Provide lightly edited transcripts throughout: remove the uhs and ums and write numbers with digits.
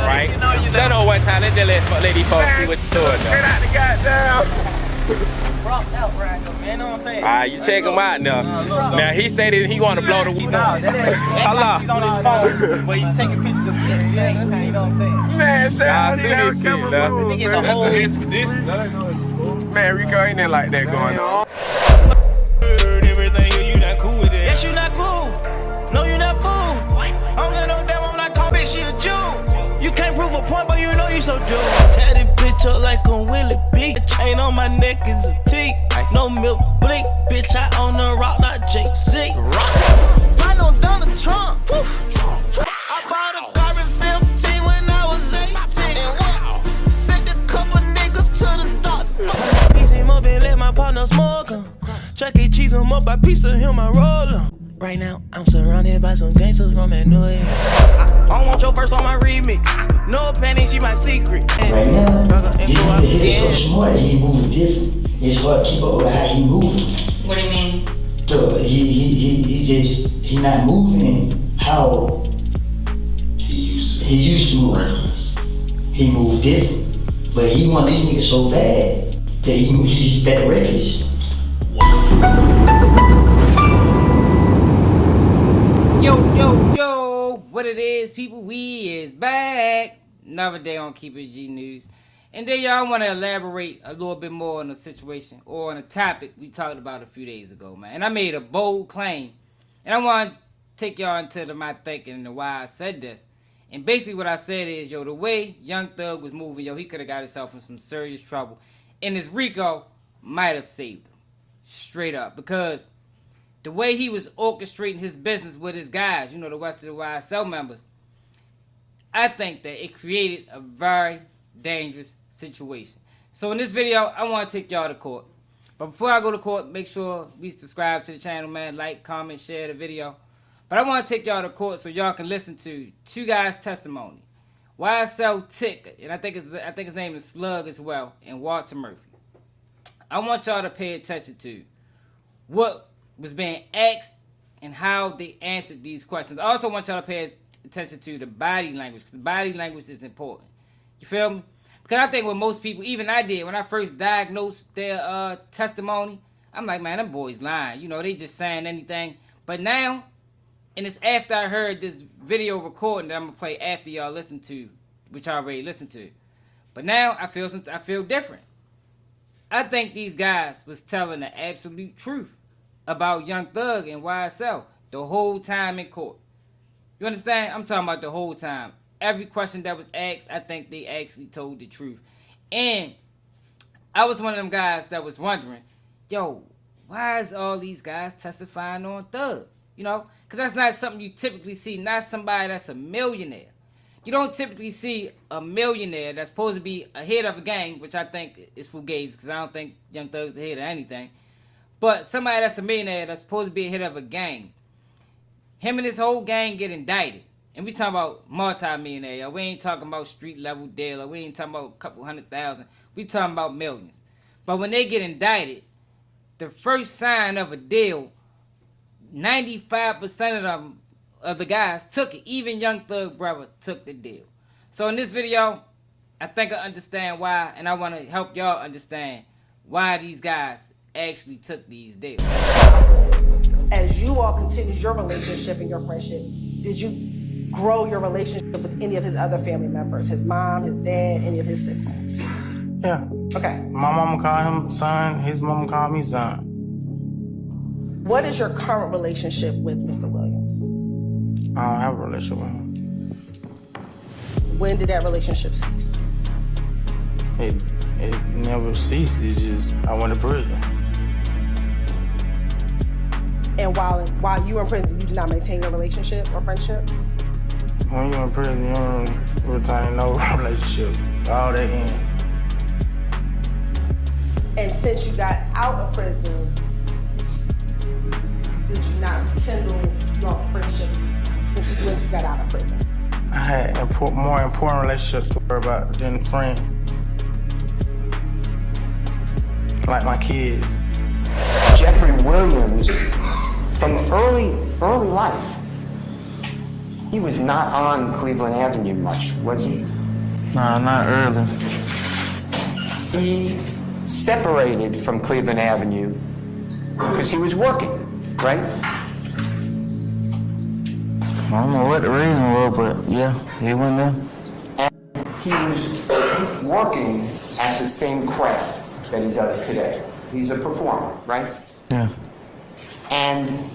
right? Stand on one time, let that lady folks see what you're doing, though. Get out the goddamn. Rocked out right now, man. Know what I'm saying? Alright, you check him out now. Now he stated he want to blow the He's on his phone, but he's taking pictures of me at the same time. You know what I'm saying? Man, say I see this shit, nah. Niggas a whole expedition. Man, Rico ain't there like that going on. Everything you not cool with it. Yes, you not cool. No, you not boo. I don't get no damn. I'm not call bitch. She a Jew. You can't prove a point, but you know you so due. Tie this bitch up like on Willie B. The chain on my neck is a T. No milk blink, bitch. I own the rock, not Jay-Z. Rock. I know Donald Trump. I bought a carbon 15 when I was 18. Sent a couple niggas to the doctor. Piece him up and let my partner smoke him. Chuck E. Cheese him up, I piece of him, I roll him. Right now, I'm surrounded by some gangsters from Hanoi. I don't want your verse on my remix. No panic, she my secret. Right now, he's so smart and he moves different. It's hard to keep up with how he moves. What do you mean? So he not moving how he used to move. He moved different. But he want these niggas so bad that he's back reckless. Yo, what it is, people, we is back. Another day on Keep It G News. And then y'all want to elaborate a little bit more on the situation or on a topic we talked about a few days ago, man. And I made a bold claim. And I want to take y'all into my thinking and why I said this. And basically what I said is, the way Young Thug was moving, he could have got himself in some serious trouble. And this RICO might have saved him. Straight up. Because the way he was orchestrating his business with his guys, the rest of the YSL members, I think that it created a very dangerous situation. So in this video, I want to take y'all to court. But before I go to court, make sure we subscribe to the channel, man. Like, comment, share the video. But I want to take y'all to court so y'all can listen to two guys' testimony. YSL Tick, and I think his name is Slug as well, and Walter Murphy. I want y'all to pay attention to what was being asked and how they answered these questions. I also want y'all to pay attention to the body language, because the body language is important. You feel me? Because I think what most people, even I did, when I first diagnosed their testimony, I'm like, man, them boys lying. They just saying anything. But now, and it's after I heard this video recording that I'm going to play after y'all listen to, which I already listened to. But now, I feel different. I think these guys was telling the absolute truth about Young Thug and YSL the whole time in court. You understand? I'm talking about the whole time. Every question that was asked, I think they actually told the truth. And I was one of them guys that was wondering, why is all these guys testifying on Thug? Because that's not something you typically see. Not somebody that's a millionaire. You don't typically see a millionaire that's supposed to be a head of a gang, which I think is fugazi, because I don't think Young Thug's the head of anything. But somebody that's a millionaire that's supposed to be a head of a gang, him and his whole gang get indicted. And we talking about multi-millionaire. We ain't talking about street level dealer. We ain't talking about a couple 100,000. We talking about millions. But when they get indicted, the first sign of a deal, 95% of the guys took it. Even Young Thug brother took the deal. So in this video, I think I understand why, and I want to help y'all understand why these guys actually took these deals. As you all continued your relationship and your friendship, did you grow your relationship with any of his other family members? His mom, his dad, any of his siblings? Yeah. Okay. My mama called him son, his mama called me son. What is your current relationship with Mr. Williams? I don't have a relationship with him. When did that relationship cease? It never ceased. It's just I went to prison. And while you were in prison, you did not maintain your relationship or friendship? When you're in prison, you don't retain no relationship. All that in. And since you got out of prison, did you not rekindle your friendship when you got out of prison? I had more important relationships to worry about than friends. Like my kids. Jeffrey Williams, from early life, he was not on Cleveland Avenue much, was he? Nah, not early. He separated from Cleveland Avenue because he was working, right? I don't know what the reason was, but yeah, he went there. And he was working at the same craft that he does today. He's a performer, right? Yeah. And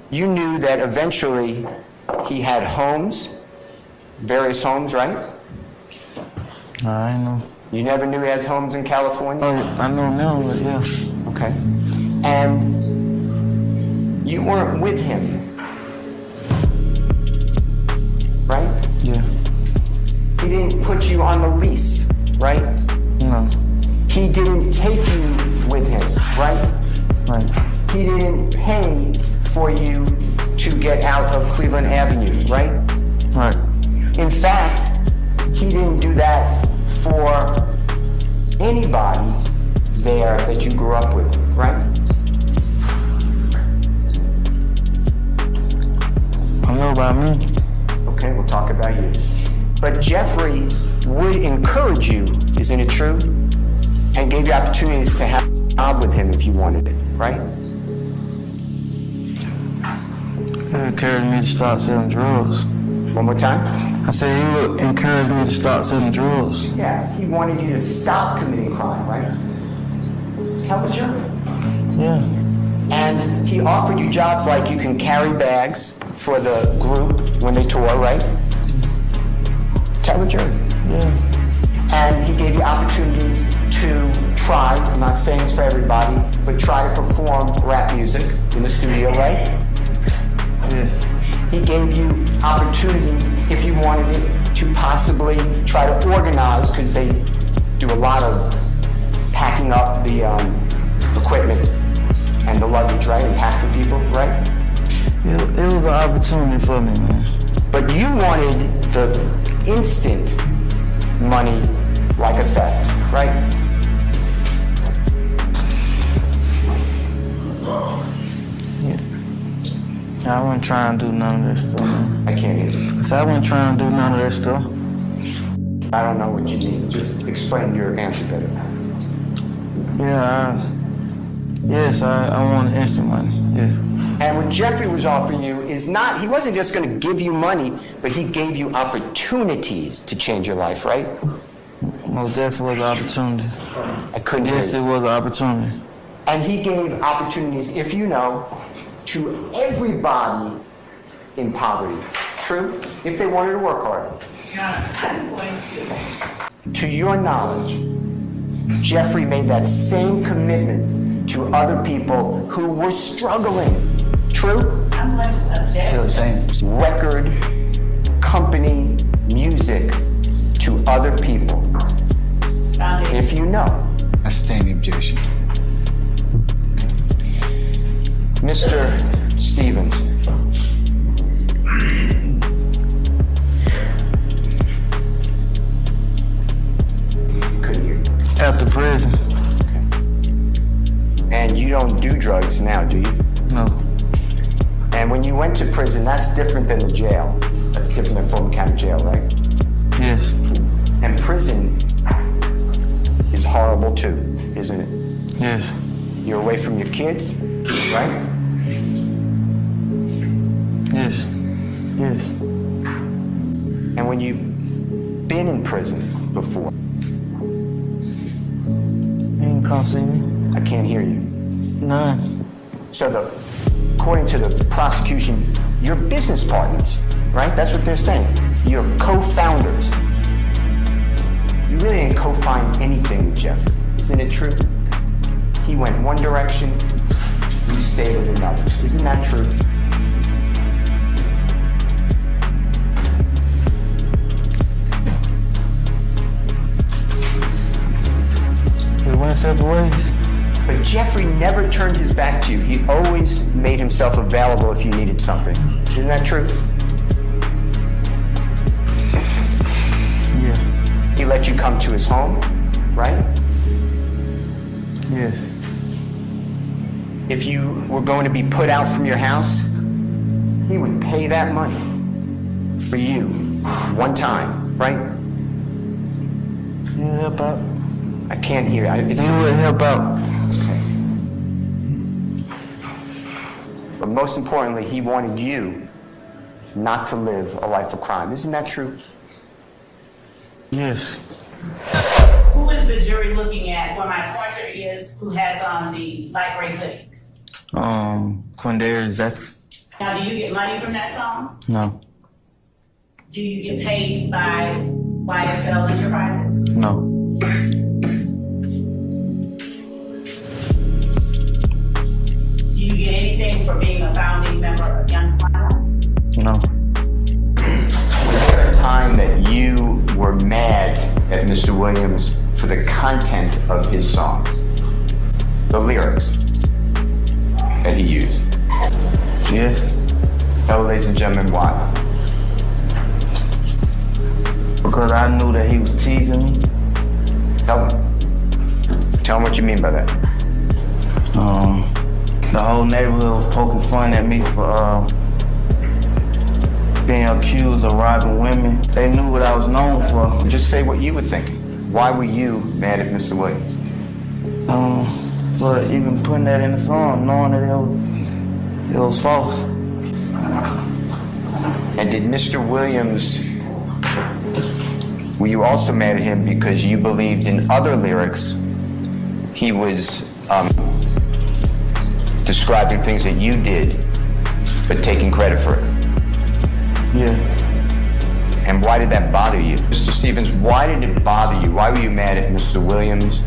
you knew that eventually he had homes, various homes, right? I know. You never knew he had homes in California? Oh, I know now, but yeah. Okay. And you weren't with him, right? Yeah. He didn't put you on the lease, right? No. He didn't take you with him, right? Right. He didn't pay for you to get out of Cleveland Avenue, right? Right. In fact, he didn't do that for anybody there that you grew up with, right? I know about me. Okay, we'll talk about you. But Jeffrey would encourage you, isn't it true? And gave you opportunities to have a job with him if you wanted it, right? He encouraged me to start selling drugs. One more time? I said he would encourage me to start selling drugs. Yeah, he wanted you to stop committing crime, right? Tell the jury. Yeah. And he offered you jobs like you can carry bags for the group when they tour, right? Tell the jury. Yeah. And he gave you opportunities to try, I'm not saying it's for everybody, but try to perform rap music in the studio, right? Yes. He gave you opportunities, if you wanted it, to possibly try to organize, because they do a lot of packing up the equipment and the luggage, right? And pack for people, right? It was an opportunity for me, man. But you wanted the instant money like a theft, right? I wasn't trying to do none of that stuff, man. I can't hear you. I said I wasn't trying to do none of that stuff. I don't know what you need. Just explain your answer better. Yeah, I want instant money, yeah. And what Jeffrey was offering you is not, he wasn't just going to give you money, but he gave you opportunities to change your life, right? Most definitely was an opportunity. I couldn't hear Yes, you. it was an opportunity. And he gave opportunities, if you know, to everybody in poverty. True? If they wanted to work hard. To your knowledge, Jeffrey made that same commitment to other people who were struggling. True? Still the same. Record, company, music to other people. If you know. I stand the objection. Mr. Stevens. Couldn't hear you. After prison. And you don't do drugs now, do you? No. And when you went to prison, that's different than the jail. That's different than Fulton County Jail, right? Yes. And prison is horrible too, isn't it? Yes. You're away from your kids, right? Yes. Yes. And when you've been in prison before, You can come see me. I can't hear you. None. So according to the prosecution, you're business partners, right? That's what they're saying. You're co-founders. You really didn't co-found anything with Jeffrey. Isn't it true? He went one direction, you stayed with another. Isn't that true? We went separate ways. But Jeffrey never turned his back to you. He always made himself available if you needed something. Isn't that true? Yeah. He let you come to his home, right? Yes. If you were going to be put out from your house, he would pay that money for you one time, right? help out? I can't hear. He would help out. But most importantly, he wanted you not to live a life of crime. Isn't that true? Yes. Who is the jury looking at? Where my pointer is, who has on the light gray hoodie? Quindare Zachary. Now, do you get money from that song? No. Do you get paid by YSL Enterprises? No. Do you get anything for being a founding member of Young Smile? No. Was there a time that you were mad at Mr. Williams for the content of his song? The lyrics that he used? Yes. Tell ladies and gentlemen why. Because I knew that he was teasing me. Tell him what you mean by that. The whole neighborhood was poking fun at me for being accused of robbing women. They knew what I was known for. Just say what you were thinking. Why were you mad at Mr. Williams? For even putting that in the song, knowing that it was false. And did Mr. Williams, were you also mad at him because you believed in other lyrics he was describing things that you did, but taking credit for it? Yeah. And why did that bother you? Mr. Stevens, why did it bother you? Why were you mad at Mr. Williams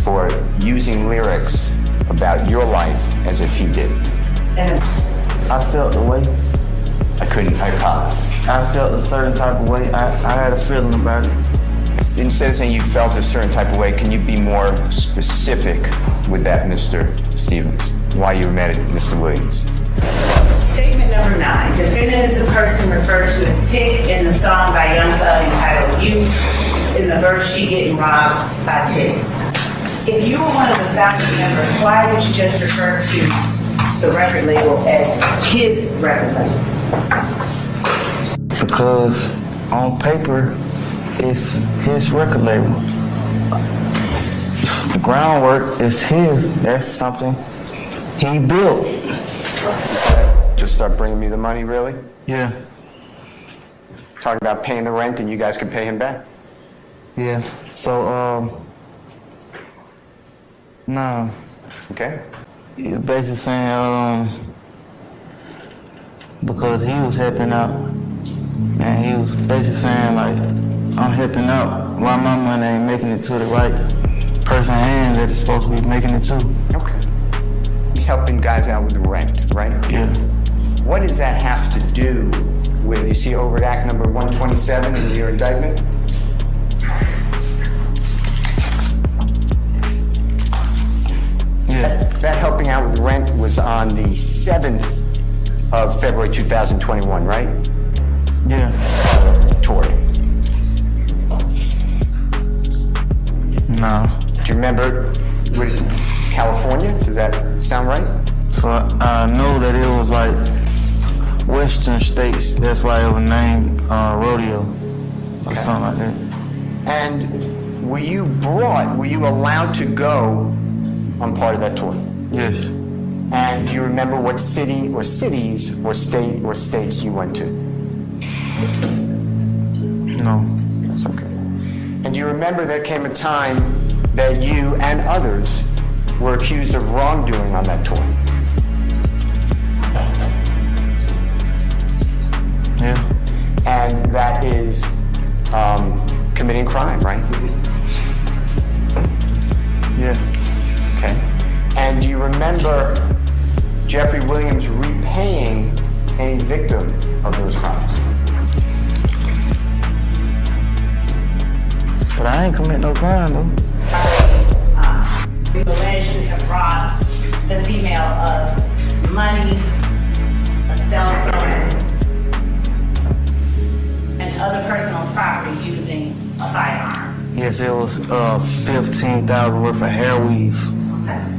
for using lyrics about your life as if he did? I felt the way. I felt a certain type of way. I had a feeling about it. Instead of saying you felt a certain type of way, can you be more specific with that, Mr. Stevens? Why you were mad at Mr. Williams? Statement number 9. Defendant is the person referred to as Tick in the song by Young Thug entitled You, in the verse She Getting Robbed by Tick. If you were one of the founding members, why would you just refer to the record label as his record label? Because on paper, it's his record label. The groundwork is his. That's something he built. Just start bringing me the money, really? Yeah. Talking about paying the rent and you guys can pay him back? Yeah. So, no. Okay. You're basically saying, because he was helping out, and he was basically saying, like, I'm helping out, why my money ain't making it to the right person's hand that it's supposed to be making it to. Okay. He's helping guys out with the rent, right? Yeah. What does that have to do with, you see overt act number 127 in your indictment? Yeah. That helping out with rent was on the 7th of February 2021, right? Yeah. Toward. No. Do you remember California? Does that sound right? So I know that it was like Western states. That's why it was named Rodeo or something like that. And were you allowed to go on part of that tour? Yes. And do you remember what city or cities or state or states you went to? No. That's okay. And do you remember there came a time that you and others were accused of wrongdoing on that tour? Yeah. And that is committing crime, right? Yeah. Okay. And do you remember Jeffrey Williams repaying any victim of those crimes? But I ain't commit no crime though. You alleged to have robbed the female of money, a cell phone, and other personal property using a firearm. Yes, it was $15,000 worth of hair weave.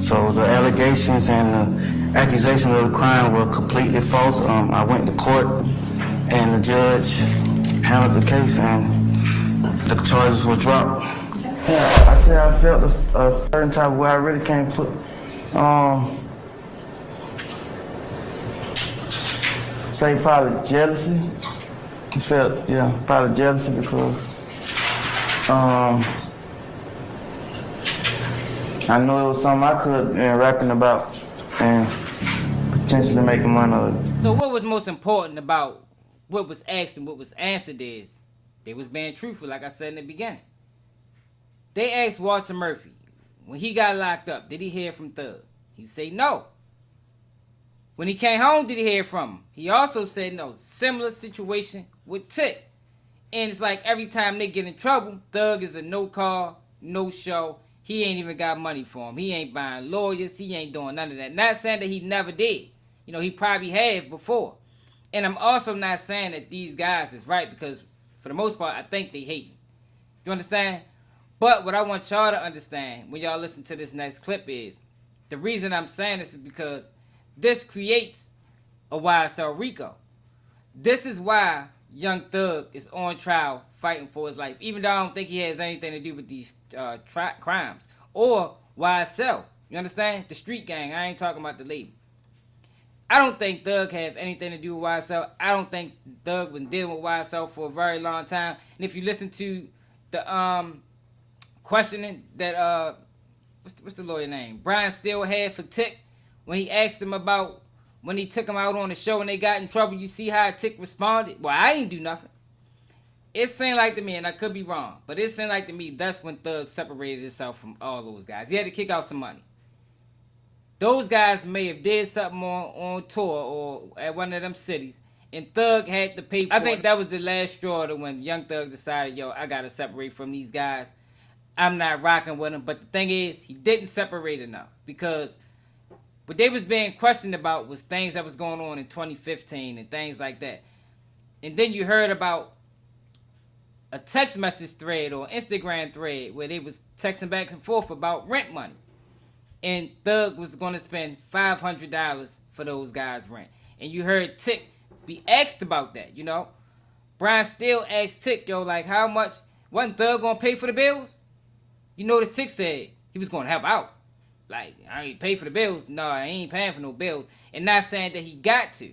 So the allegations and the accusations of the crime were completely false. I went to court and the judge handled the case and the charges were dropped. Yeah, I said I felt a certain type of way. I really can't put, say probably jealousy. I felt, yeah, probably jealousy because, I know it was something I could have been rapping about and potentially making money of it. So what was most important about what was asked and what was answered is they was being truthful, like I said in the beginning. They asked Walter Murphy, when he got locked up, did he hear from Thug? He said no. When he came home, did he hear from him? He also said no. Similar situation with Tick. And it's like every time they get in trouble, Thug is a no call, no show. He ain't even got money for him. He ain't buying lawyers. He ain't doing none of that. Not saying that he never did. You know, he probably have before. And I'm also not saying that these guys is right because for the most part, I think they hate him. You understand? But what I want y'all to understand when y'all listen to this next clip is the reason I'm saying this is because this creates a YSL RICO. This is why Young Thug is on trial fighting for his life, even though I don't think he has anything to do with these crimes or YSL. You understand? The street gang. I ain't talking about the label. I don't think Thug have anything to do with YSL. I don't think Thug was dealing with YSL for a very long time. And if you listen to the questioning that what's the lawyer name? Brian Steele had for Tick when he asked him about when he took him out on the show and they got in trouble. You see how Tick responded? Well, I didn't do nothing. It seemed like to me, and I could be wrong, but it seemed like to me that's when Thug separated himself from all those guys. He had to kick out some money. Those guys may have did something on tour or at one of them cities, and Thug had to pay for it. I think that was the last straw to when Young Thug decided, yo, I got to separate from these guys. I'm not rocking with them. But the thing is, he didn't separate enough because what they was being questioned about was things that was going on in 2015 and things like that. And then you heard about a text message thread or Instagram thread where they was texting back and forth about rent money. And Thug was going to spend $500 for those guys' rent. And you heard Tick be asked about that, you know. Brian Steele asked Tick, yo, like, how much, wasn't Thug going to pay for the bills? You notice Tick said he was going to help out. Like, I ain't pay for the bills. No, I ain't paying for no bills. And not saying that he got to.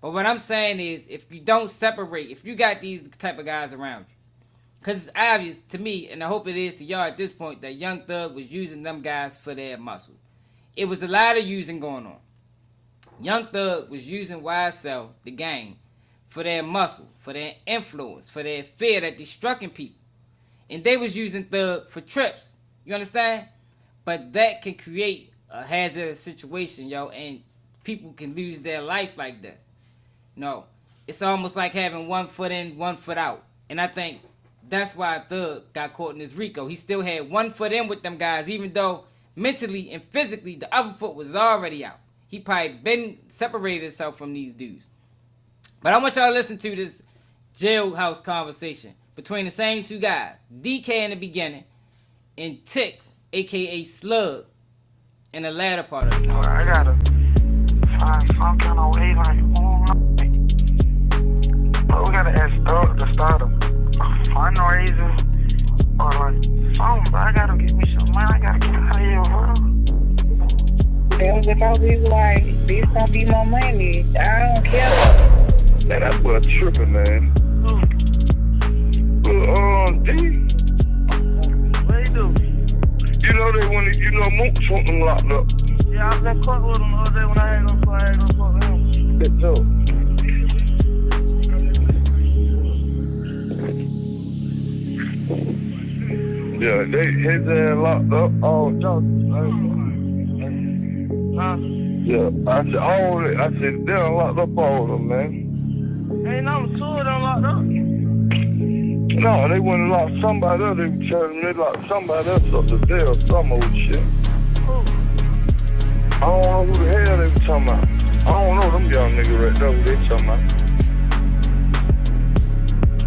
But what I'm saying is, if you don't separate, if you got these type of guys around you, because it's obvious to me, and I hope it is to y'all at this point, that Young Thug was using them guys for their muscle. It was a lot of using going on. Young Thug was using YSL, the gang, for their muscle, for their influence, for their fear that they struck people. And they was using Thug for trips. You understand? But that can create a hazardous situation, yo, and people can lose their life like this. No, it's almost like having one foot in, one foot out. And I think that's why Thug got caught in this RICO. He still had one foot in with them guys, even though mentally and physically the other foot was already out. He probably been separated himself from these dudes. But I want y'all to listen to this Jailhouse conversation between the same two guys, DK in the beginning and Tick, a.k.a. Slug, in the latter part of the conversation. I gotta find some kind of way, like, we gotta ask Thug to start a fundraiser or like something, but I gotta get me some money. I gotta get out of here, bro. That was about to be like, this gonna be my money. I don't care. Man, that boy tripping, man. D. What he do? You know they want to, Mook want them locked up. Yeah, I was in court with him the other day when I had no court with him. That's all. Yeah, his ass locked up. Oh, huh? Yeah, I said, they done locked up all of them, man. Ain't number two of them locked up. No, they went and locked somebody else. They were telling me they locked somebody else up to there or some old shit. Who? I don't know who the hell they were talking about. I don't know them young niggas right there who they talking about.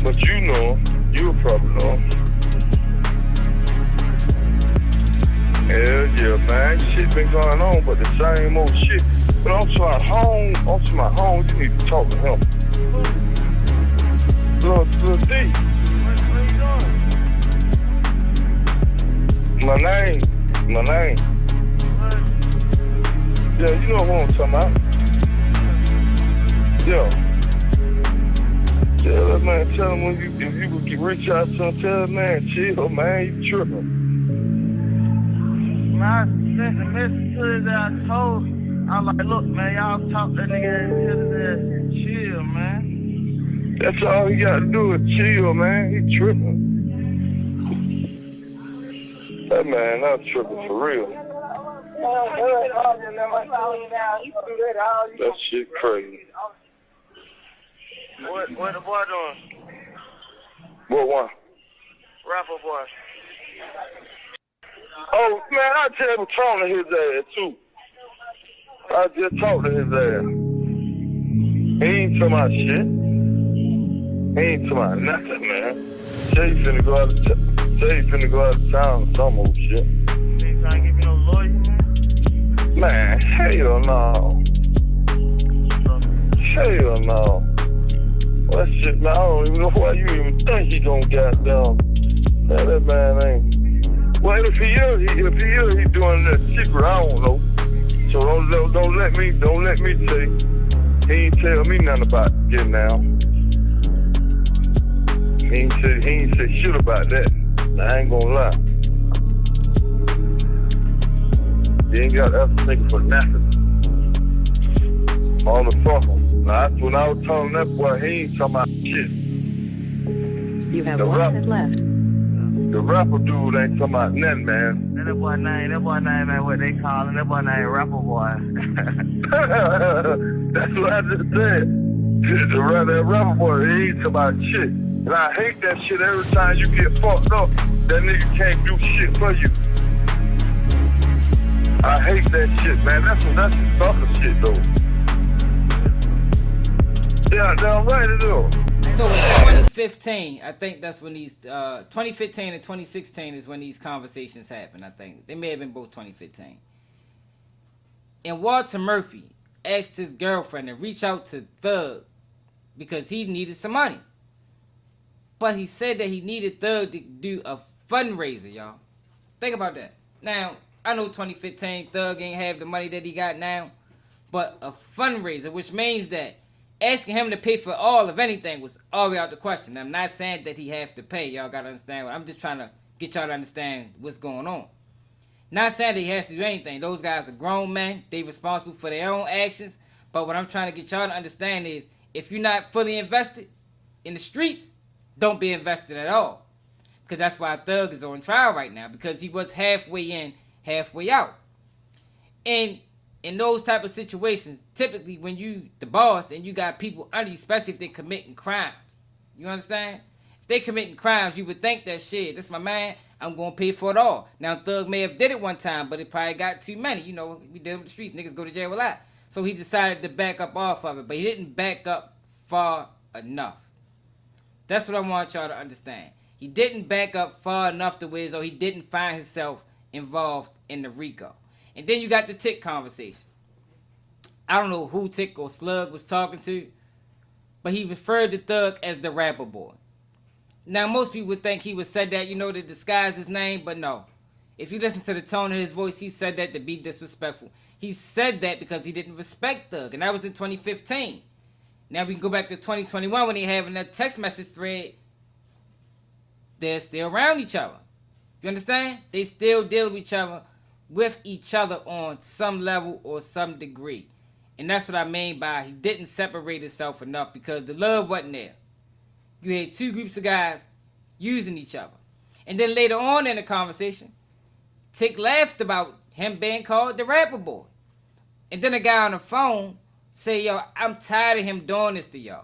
But you know them. You'll probably know them. Hell yeah, man. Shit been going on, but the same old shit. But I'm to my home, you need to talk to him. Little D. What you doing? My name. Yeah, you know what I'm talking about. Yeah. Tell that man, tell him if you could reach out to him, tell that man, chill, man, you tripping. When I sent the message to his ass, I told him, I was like, look, man, y'all talk that nigga and tell his ass, chill, man. That's all he got to do is chill, man. He tripping. That man, I'm tripping for real. That shit crazy. What the boy doing? What one? Rapper boy. Oh, man, I just was talking to his ass, too. I just talked to his ass. He ain't talking about shit. He ain't talking about nothing, man. Jay finna go out of town or some old shit. You ain't trying to give me no lawyer, man? Man, hell no. Hell no. That shit, man, I don't even know why you even think he gonna goddamn. Man, that man ain't. Well, if he is, he doing that secret, I don't know. So don't let me say he ain't tell me nothing about getting down. He ain't say shit about that. I ain't gonna lie. He ain't got to ask a nigga for nothing. Motherfucker. Now, when I was telling that boy, he ain't talking about shit. You have 1 minute left. The rapper dude ain't talking about nothing, man. That boy name, man, what they call him. That boy name Rapper Boy. That's what I just said. That rapper boy, he ain't talking about shit. And I hate that shit every time you get fucked up. That nigga can't do shit for you. I hate that shit, man. That's some sucker shit, though. Yeah, damn right it is. So in 2015, I think that's when these 2015 and 2016 is when these conversations happened. I think they may have been both 2015. And Walter Murphy asked his girlfriend to reach out to Thug because he needed some money. But he said that he needed Thug to do a fundraiser, y'all. Think about that. Now, I know 2015 Thug ain't have the money that he got now, but a fundraiser, which means that asking him to pay for all of anything was already out the question. I'm not saying that he have to pay. Y'all got to understand. I'm just trying to get y'all to understand what's going on. Not saying that he has to do anything. Those guys are grown men. They responsible for their own actions. But what I'm trying to get y'all to understand is if you're not fully invested in the streets, don't be invested at all. Because that's why Thug is on trial right now. Because he was halfway in, halfway out. And in those type of situations, typically when you the boss and you got people under you, especially if they're committing crimes. You understand? If they committing crimes, you would think that shit, this my man, I'm going to pay for it all. Now, Thug may have did it one time, but it probably got too many. You know, we deal with the streets. Niggas go to jail a lot. So he decided to back up off of it, but he didn't back up far enough. That's what I want y'all to understand. He didn't back up far enough to where he didn't find himself involved in the RICO. And then you got the Tick conversation. I don't know who Tick or Slug was talking to, but he referred to Thug as the rapper boy. Now, most people would think he would said that, to disguise his name, but no. If you listen to the tone of his voice, he said that to be disrespectful. He said that because he didn't respect Thug, and that was in 2015. Now we can go back to 2021 when they having that text message thread. They're still around each other. You understand? They still deal with each other on some level or some degree. And that's what I mean by he didn't separate himself enough because the love wasn't there. You had two groups of guys using each other. And then later on in the conversation, Tick laughed about him being called the rapper boy. And then a guy on the phone say, yo, I'm tired of him doing this to y'all.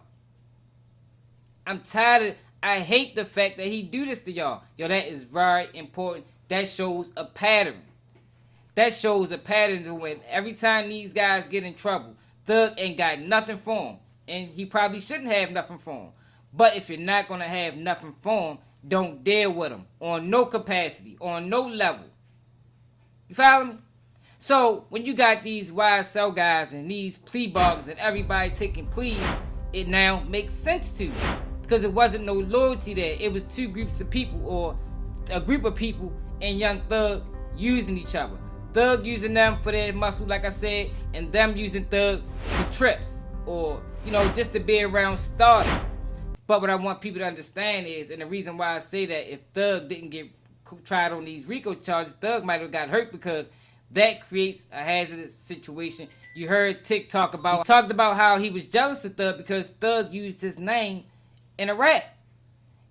I hate the fact that he do this to y'all. Yo, that is very important. That shows a pattern. That shows a pattern to when every time these guys get in trouble, Thug ain't got nothing for him. And he probably shouldn't have nothing for him. But if you're not going to have nothing for him, don't deal with him on no capacity, on no level. You follow me? So when you got these YSL guys and these plea bargains and everybody taking pleas, it now makes sense to you. Because it wasn't no loyalty there. It was two groups of people or a group of people and Young Thug using each other. Thug using them for their muscle, like I said, and them using Thug for trips or, you know, just to be around starting. But what I want people to understand is, and the reason why I say that, if Thug didn't get tried on these RICO charges, Thug might have got hurt, because that creates a hazardous situation. You heard Tick talked about how he was jealous of Thug because Thug used his name in a rap.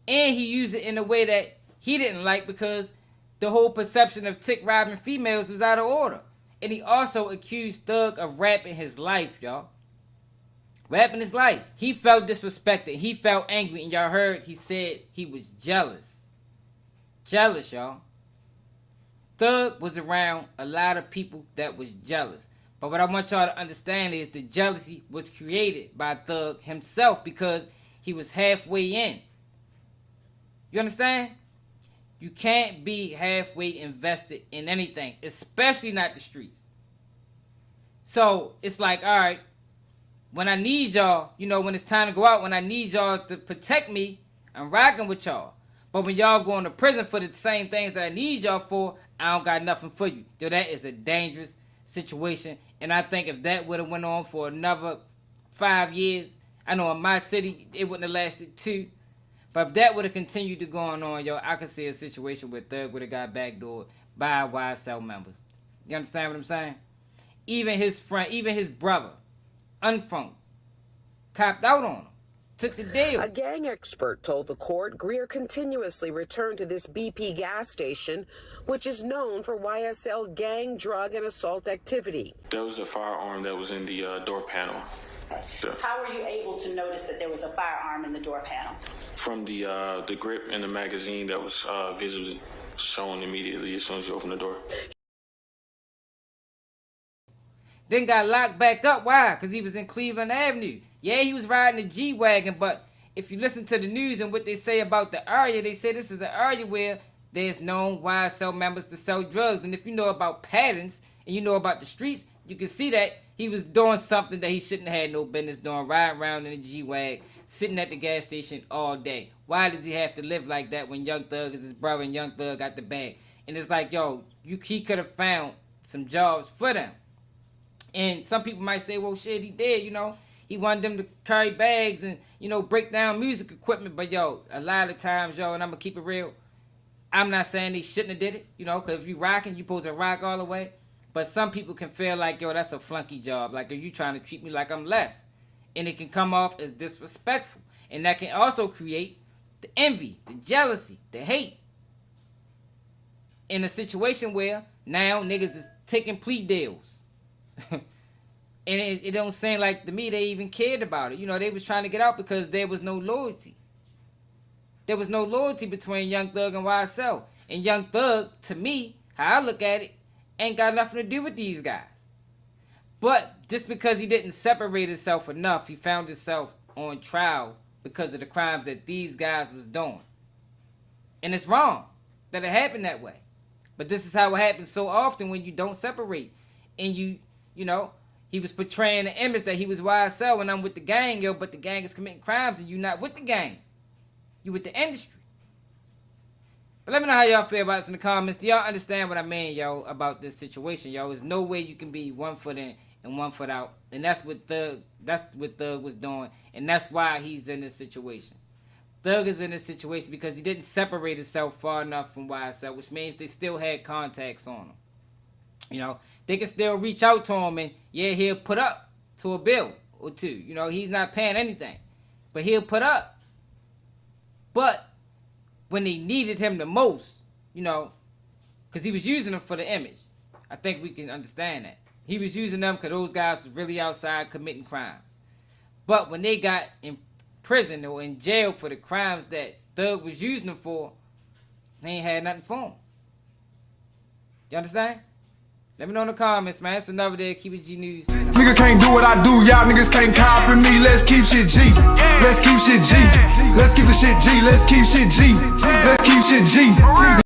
And he used it in a way that he didn't like, because the whole perception of Tick robbing females was out of order. And he also accused Thug of rapping his life, y'all. Rapping his life. He felt disrespected. He felt angry. And y'all heard he said he was jealous. Jealous, y'all. Thug was around a lot of people that was jealous. But what I want y'all to understand is the jealousy was created by Thug himself, because he was halfway in. You understand? You can't be halfway invested in anything, especially not the streets. So it's like, all right, when I need y'all, you know, when it's time to go out, when I need y'all to protect me, I'm rocking with y'all. But when y'all going to prison for the same things that I need y'all for, I don't got nothing for you. Yo, that is a dangerous situation. And I think if that would have went on for another 5 years, I know in my city, it wouldn't have lasted 2. But if that would have continued to go on, yo, I could see a situation where Thug would have got backdoored by YSL members. You understand what I'm saying? Even his friend, even his brother, Unfunk, copped out on him. Took the deal. A gang expert told the court Greer continuously returned to this BP gas station, which is known for YSL gang, drug, and assault activity. There was a firearm that was in the door panel. How were you able to notice that there was a firearm in the door panel? From the grip in the magazine that was visibly shown immediately as soon as you open the door. Then got locked back up. Why? Because he was in Cleveland Avenue. Yeah, he was riding a G-Wagon, but if you listen to the news and what they say about the area, they say this is an area where there's known YSL members to sell drugs. And if you know about patterns and you know about the streets, you can see that he was doing something that he shouldn't have had no business doing, riding around in a G-Wagon, sitting at the gas station all day. Why does he have to live like that when Young Thug is his brother and Young Thug got the bag? And it's like, yo, he could have found some jobs for them. And some people might say, well, shit, he did, you know. He wanted them to carry bags and, you know, break down music equipment. But, yo, a lot of times, yo, and I'm going to keep it real, I'm not saying they shouldn't have did it, you know, because if you rocking, you supposed to rock all the way. But some people can feel like, yo, that's a flunky job. Like, are you trying to treat me like I'm less? And it can come off as disrespectful. And that can also create the envy, the jealousy, the hate. In a situation where now niggas is taking plea deals. And it don't seem like to me they even cared about it. You know, they was trying to get out because there was no loyalty. There was no loyalty between Young Thug and YSL. And Young Thug, to me, how I look at it, ain't got nothing to do with these guys. But just because he didn't separate himself enough, he found himself on trial because of the crimes that these guys was doing. And it's wrong that it happened that way. But this is how it happens so often when you don't separate. And you know, he was portraying the image that he was YSL and I'm with the gang, yo, but the gang is committing crimes and you not with the gang. You with the industry. But let me know how y'all feel about this in the comments. Do y'all understand what I mean, yo, about this situation, yo? There's no way you can be 1 foot in and 1 foot out. And that's what Thug was doing. And that's why he's in this situation. Thug is in this situation because he didn't separate himself far enough from YSL, which means they still had contacts on him. You know, they can still reach out to him and, yeah, he'll put up to a bill or two. You know, he's not paying anything. But he'll put up. But when they needed him the most, you know, because he was using them for the image. I think we can understand that. He was using them because those guys was really outside committing crimes. But when they got in prison or in jail for the crimes that Thug was using them for, they ain't had nothing for him. You understand? Let me know in the comments, man. It's another day of Keep It G News. Nigga can't do what I do, y'all niggas can't copy me. Let's keep shit G. Let's keep shit G. Let's keep the shit G. Let's keep shit G. Let's keep shit G.